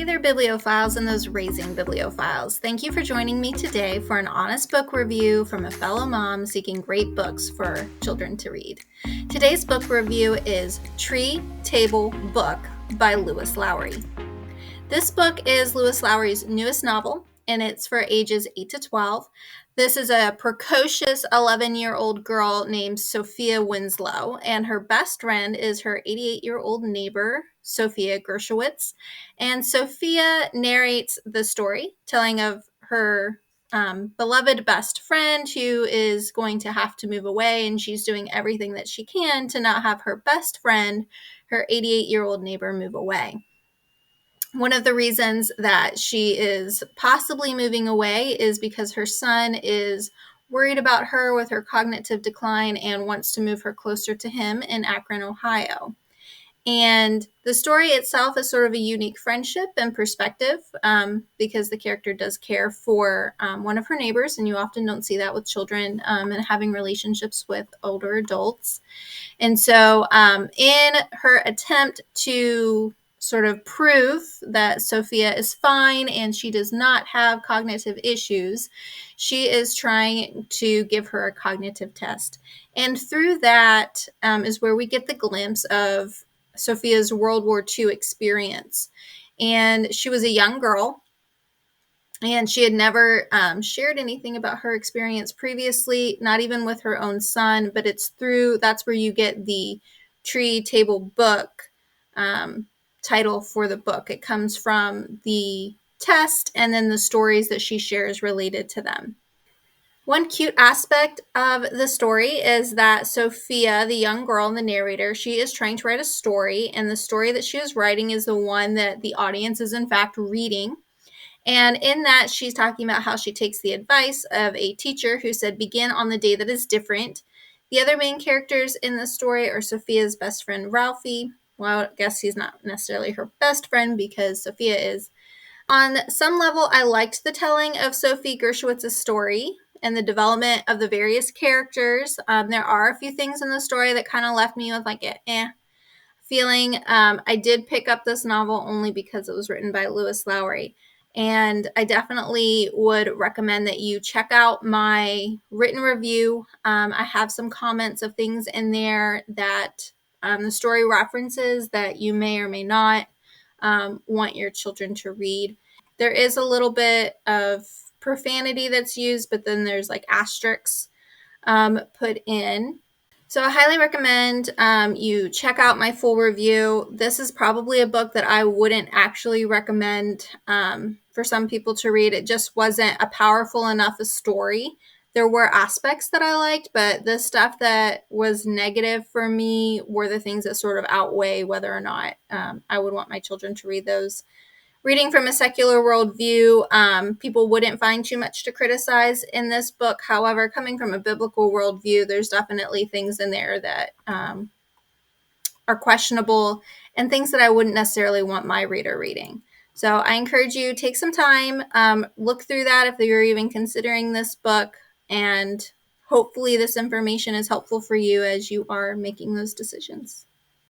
there, bibliophiles and those raising bibliophiles. Thank you for joining me today for an honest book review from a fellow mom seeking great books for children to read. Today's book review is Tree Table Book by Lowry. This book is Lois Lowry's newest novel, and it's for ages 8 to 12. This is a precocious 11-year-old girl named Sophia Winslow, and her best friend is her 88-year-old neighbor, Sophia Gershowitz. And Sophia narrates the story, telling of her beloved best friend who is going to have to move away, and she's doing everything that she can to not have her best friend, her 88-year-old neighbor, move away. One of the reasons that she is possibly moving away is because her son is worried about her with her cognitive decline and wants to move her closer to him in Akron, Ohio. And the story itself is sort of a unique friendship and perspective because the character does care for one of her neighbors, and you often don't see that with children and having relationships with older adults. And so in her attempt to sort of prove that Sophia is fine and she does not have cognitive issues, she is trying to give her a cognitive test. And through that is where we get the glimpse of Sophia's World War II experience. And she was a young girl, and she had never shared anything about her experience previously, not even with her own son, but that's where you get the Tree Table Book title for the book. It comes from the test and then the stories that she shares related to them. One cute aspect of the story is that Sophia, the young girl, the narrator, she is trying to write a story, and the story that she is writing is the one that the audience is in fact reading. And in that, she's talking about how she takes the advice of a teacher who said, begin on the day that is different. The other main characters in the story are Sophia's best friend, Ralphie. Well, I guess he's not necessarily her best friend because Sophia is. On some level, I liked the telling of Sophie Gershowitz's story and the development of the various characters. There are a few things in the story that kind of left me with like an feeling. I did pick up this novel only because it was written by Lois Lowry. And I definitely would recommend that you check out my written review. I have some comments of things in there that the story references that you may or may not want your children to read. There is a little bit of profanity that's used, but then there's like asterisks put in. So I highly recommend you check out my full review. This is probably a book that I wouldn't actually recommend for some people to read. It just wasn't a powerful enough a story. There were aspects that I liked, but the stuff that was negative for me were the things that sort of outweigh whether or not I would want my children to read those. Reading from a secular worldview, people wouldn't find too much to criticize in this book. However, coming from a biblical worldview, there's definitely things in there that are questionable and things that I wouldn't necessarily want my reader reading. So I encourage you, take some time, look through that if you're even considering this book, and hopefully this information is helpful for you as you are making those decisions.